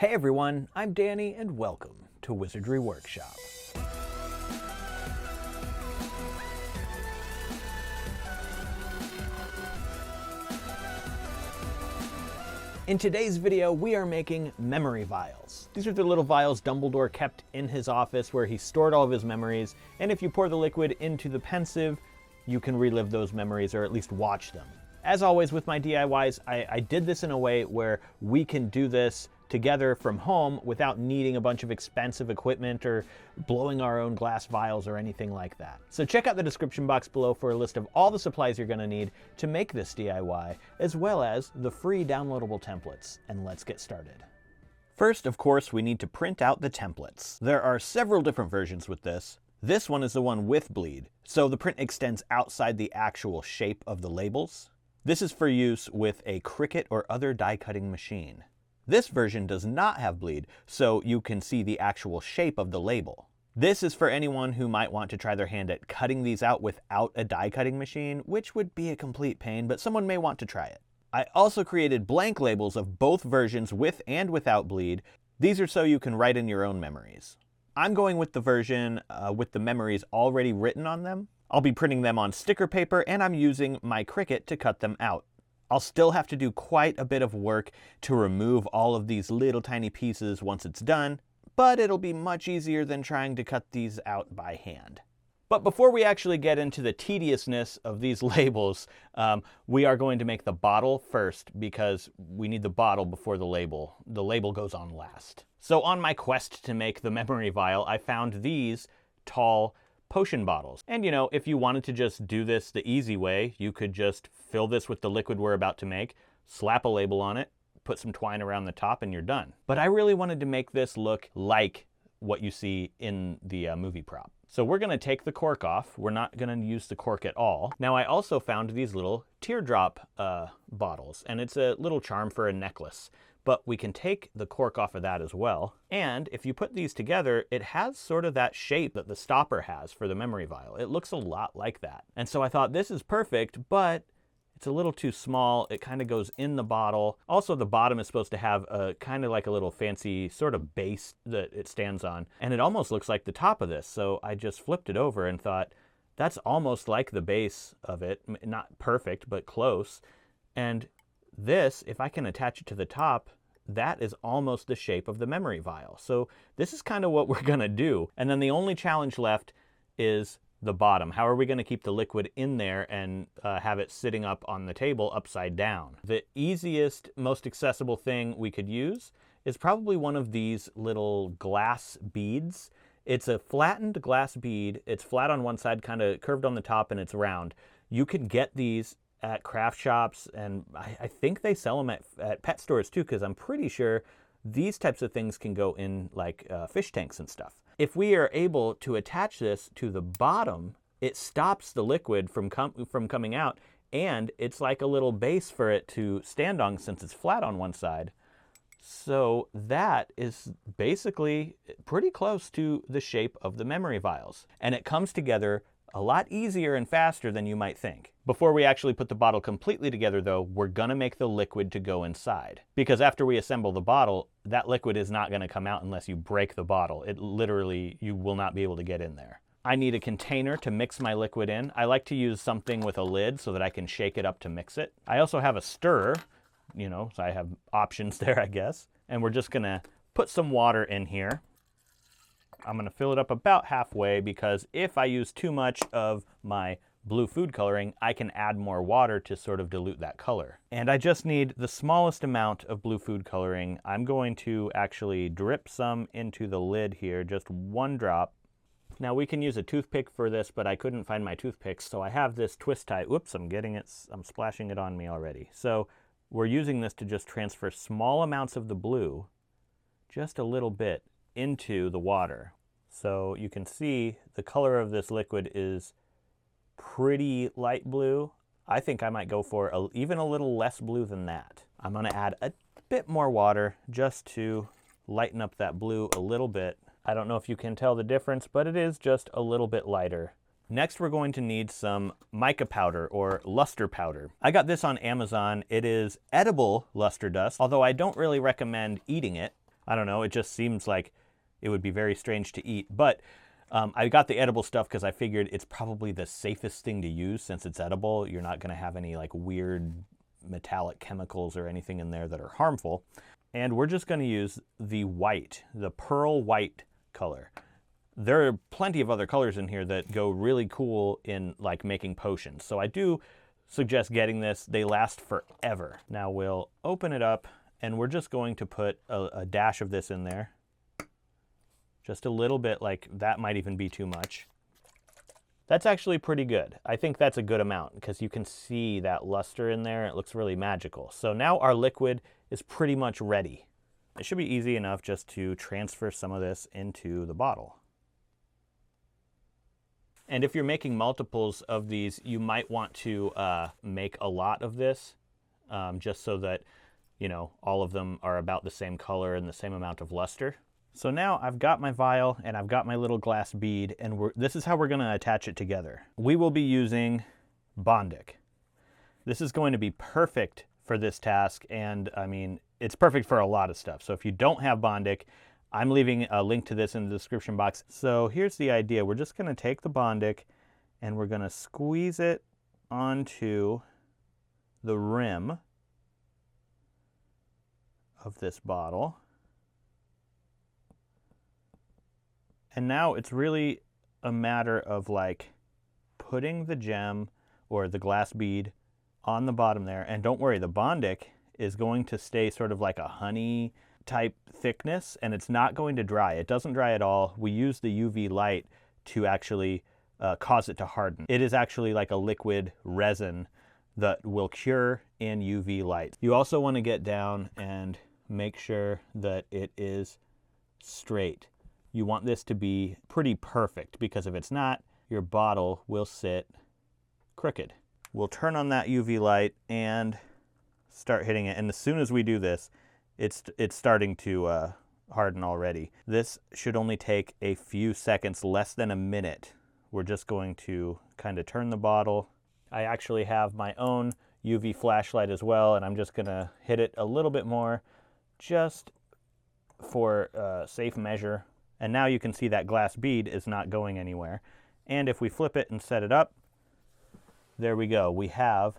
Hey everyone, I'm Danny and welcome to Wizardry Workshop. In today's video, we are making memory vials. These are the little vials Dumbledore kept in his office where he stored all of his memories, and if you pour the liquid into the pensieve, you can relive those memories or at least watch them. As always with my DIYs, I did this in a way where we can do this together from home without needing a bunch of expensive equipment or blowing our own glass vials or anything like that. So check out the description box below for a list of all the supplies you're going to need to make this DIY, as well as the free downloadable templates. And let's get started. First, of course, we need to print out the templates. There are several different versions with this. This one is the one with bleed, so the print extends outside the actual shape of the labels. This is for use with a Cricut or other die cutting machine. This version does not have bleed, so you can see the actual shape of the label. This is for anyone who might want to try their hand at cutting these out without a die cutting machine, which would be a complete pain, but someone may want to try it. I also created blank labels of both versions with and without bleed. These are so you can write in your own memories. I'm going with the version with the memories already written on them. I'll be printing them on sticker paper, and I'm using my Cricut to cut them out. I'll still have to do quite a bit of work to remove all of these little tiny pieces once it's done, but it'll be much easier than trying to cut these out by hand. But before we actually get into the tediousness of these labels, we are going to make the bottle first because we need the bottle before the label. The label goes on last. So on my quest to make the memory vial, I found these tall potion bottles. And you know, if you wanted to just do this the easy way, you could just fill this with the liquid we're about to make, slap a label on it, put some twine around the top, and you're done. But I really wanted to make this look like what you see in the movie prop. So we're gonna take the cork off. We're not gonna use the cork at all. Now I also found these little teardrop bottles, and it's a little charm for a necklace. But we can take the cork off of that as well. And if you put these together, it has sort of that shape that the stopper has for the memory vial. It looks a lot like that. And so I thought this is perfect, but it's a little too small. It kind of goes in the bottle. Also, the bottom is supposed to have a kind of like a little fancy sort of base that it stands on. And it almost looks like the top of this. So I just flipped it over and thought, that's almost like the base of it. Not perfect, but close. And this, if I can attach it to the top, that is almost the shape of the memory vial. So this is kind of what we're gonna do. And then the only challenge left is the bottom. How are we gonna keep the liquid in there and have it sitting up on the table upside down? The easiest, most accessible thing we could use is probably one of these little glass beads. It's a flattened glass bead. It's flat on one side, kind of curved on the top, and it's round. You can get these at craft shops, and I think they sell them at pet stores too, because I'm pretty sure these types of things can go in like fish tanks and stuff. If we are able to attach this to the bottom, it stops the liquid from coming out, and it's like a little base for it to stand on since it's flat on one side. So that is basically pretty close to the shape of the memory vials, and it comes together a lot easier and faster than you might think. Before we actually put the bottle completely together though, we're gonna make the liquid to go inside. Because after we assemble the bottle, that liquid is not gonna come out unless you break the bottle. It literally, you will not be able to get in there. I need a container to mix my liquid in. I like to use something with a lid so that I can shake it up to mix it. I also have a stirrer, you know, so I have options there, I guess. And we're just gonna put some water in here. I'm gonna fill it up about halfway because if I use too much of my blue food coloring, I can add more water to sort of dilute that color. And I just need the smallest amount of blue food coloring. I'm going to actually drip some into the lid here, just one drop. Now we can use a toothpick for this, but I couldn't find my toothpicks, so I have this twist tie. Oops, I'm splashing it on me already. So we're using this to just transfer small amounts of the blue, just a little bit, into the water. So you can see the color of this liquid is pretty light blue. I think I might go for even a little less blue than that. I'm gonna add a bit more water just to lighten up that blue a little bit. I don't know if you can tell the difference, but it is just a little bit lighter. Next, we're going to need some mica powder or luster powder. I got this on Amazon. It is edible luster dust, although I don't really recommend eating it. I don't know, it just seems like it would be very strange to eat. But I got the edible stuff because I figured it's probably the safest thing to use since it's edible. You're not going to have any like weird metallic chemicals or anything in there that are harmful. And we're just going to use the white, the pearl white color. There are plenty of other colors in here that go really cool in like making potions. So I do suggest getting this. They last forever. Now we'll open it up and we're just going to put a dash of this in there. Just a little bit, like that might even be too much. That's actually pretty good. I think that's a good amount because you can see that luster in there. It looks really magical. So now our liquid is pretty much ready. It should be easy enough just to transfer some of this into the bottle. And if you're making multiples of these, you might want to make a lot of this just so that, you know, all of them are about the same color and the same amount of luster. So now I've got my vial and I've got my little glass bead, and this is how we're going to attach it together. We will be using Bondic. This is going to be perfect for this task, and I mean, it's perfect for a lot of stuff. So if you don't have Bondic, I'm leaving a link to this in the description box. So here's the idea. We're just going to take the Bondic and we're going to squeeze it onto the rim of this bottle. And now it's really a matter of like putting the gem or the glass bead on the bottom there. And don't worry, the Bondic is going to stay sort of like a honey type thickness, and it's not going to dry. It doesn't dry at all. We use the UV light to actually cause it to harden. It is actually like a liquid resin that will cure in UV light. You also want to get down and make sure that it is straight. You want this to be pretty perfect, because if it's not, your bottle will sit crooked. We'll turn on that UV light and start hitting it. And as soon as we do this, it's starting to harden already. This should only take a few seconds, less than a minute. We're just going to kind of turn the bottle. I actually have my own UV flashlight as well, and I'm just gonna hit it a little bit more just for safe measure. And now you can see that glass bead is not going anywhere. And if we flip it and set it up, there we go. We have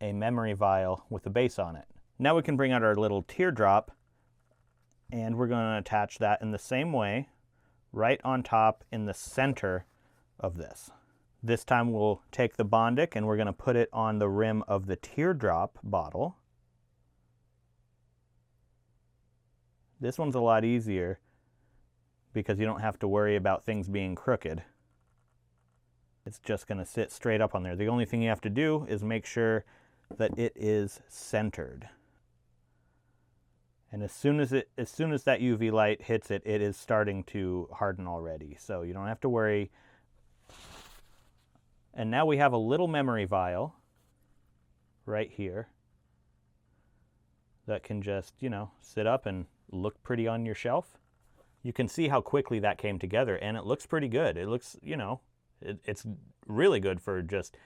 a memory vial with a base on it. Now we can bring out our little teardrop, and we're going to attach that in the same way, right on top in the center of this. This time we'll take the Bondic and we're going to put it on the rim of the teardrop bottle. This one's a lot easier because you don't have to worry about things being crooked. It's just going to sit straight up on there. The only thing you have to do is make sure that it is centered. And as soon as that UV light hits it, it is starting to harden already. So you don't have to worry. And now we have a little memory vial right here that can just, you know, sit up and look pretty on your shelf. You can see how quickly that came together, and it looks pretty good. It looks, you know, it's really good for just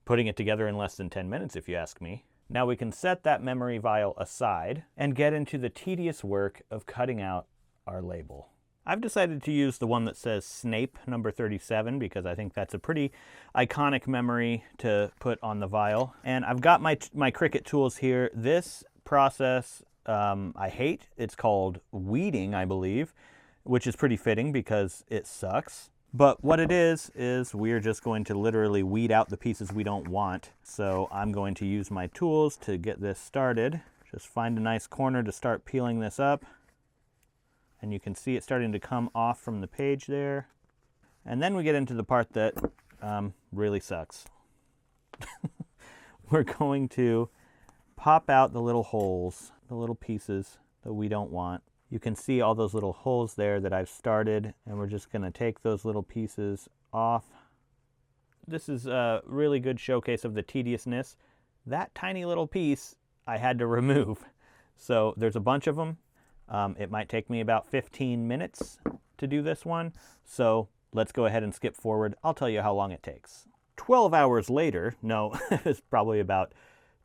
putting it together in less than 10 minutes, if you ask me. Now we can set that memory vial aside and get into the tedious work of cutting out our label. I've decided to use the one that says Snape number 37 because I think that's a pretty iconic memory to put on the vial. And I've got my Cricut tools here. This process I hate. It's called weeding, I believe, which is pretty fitting because it sucks. But what it is we're just going to literally weed out the pieces we don't want. So I'm going to use my tools to get this started. Just find a nice corner to start peeling this up. And you can see it starting to come off from the page there. And then we get into the part that really sucks. We're going to pop out the little holes, the little pieces that we don't want. You can see all those little holes there that I've started, and we're just going to take those little pieces off. This is a really good showcase of the tediousness. That tiny little piece I had to remove. So there's a bunch of them. It might take me about 15 minutes to do this one. So let's go ahead and skip forward. I'll tell you how long it takes. 12 hours later, no, it's probably about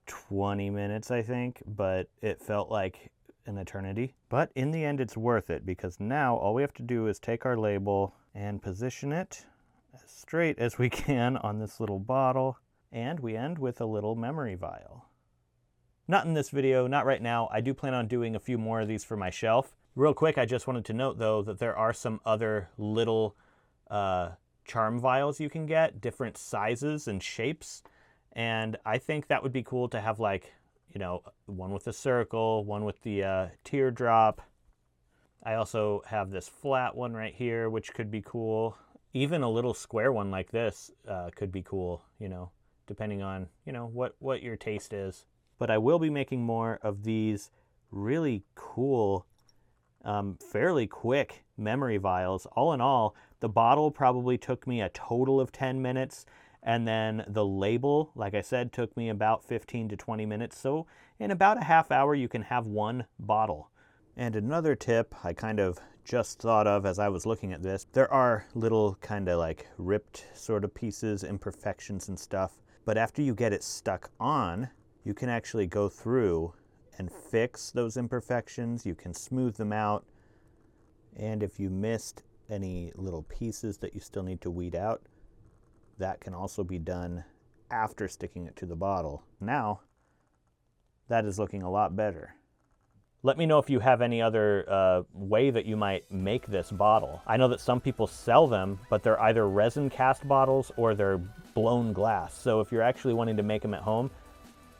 20 minutes, I think, but it felt like an eternity. But in the end, it's worth it, because now all we have to do is take our label and position it as straight as we can on this little bottle, and we end with a little memory vial. Not in this video, not right now. I do plan on doing a few more of these for my shelf. Real quick, I just wanted to note, though, that there are some other little charm vials you can get, different sizes and shapes, and I think that would be cool to have, like, you know, one with a circle, one with the teardrop. I also have this flat one right here, which could be cool. Even a little square one like this could be cool, you know, depending on, you know, what your taste is. But I will be making more of these really cool, fairly quick memory vials. All in all, the bottle probably took me a total of 10 minutes, and then the label, like I said, took me about 15 to 20 minutes. So in about a half hour, you can have one bottle. And another tip I kind of just thought of as I was looking at this, there are little kind of like ripped sort of pieces, imperfections and stuff. But after you get it stuck on, you can actually go through and fix those imperfections. You can smooth them out. And if you missed any little pieces that you still need to weed out, that can also be done after sticking it to the bottle. Now, that is looking a lot better. Let me know if you have any other way that you might make this bottle. I know that some people sell them, but they're either resin cast bottles or they're blown glass. So if you're actually wanting to make them at home,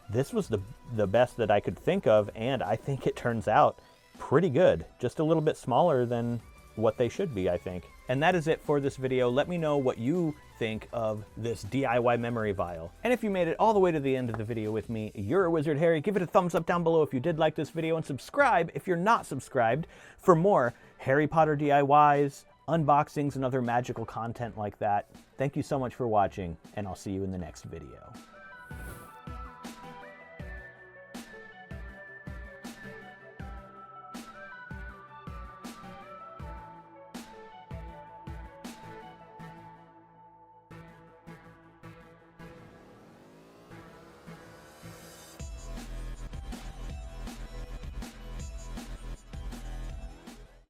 this was the best that I could think of, and I think it turns out pretty good. Just a little bit smaller than what they should be, I think. And that is it for this video. Let me know what you think of this DIY memory vial. And if you made it all the way to the end of the video with me, you're a Wizard Harry. Give it a thumbs up down below if you did like this video, and subscribe if you're not subscribed for more Harry Potter DIYs, unboxings, and other magical content like that. Thank you so much for watching, and I'll see you in the next video.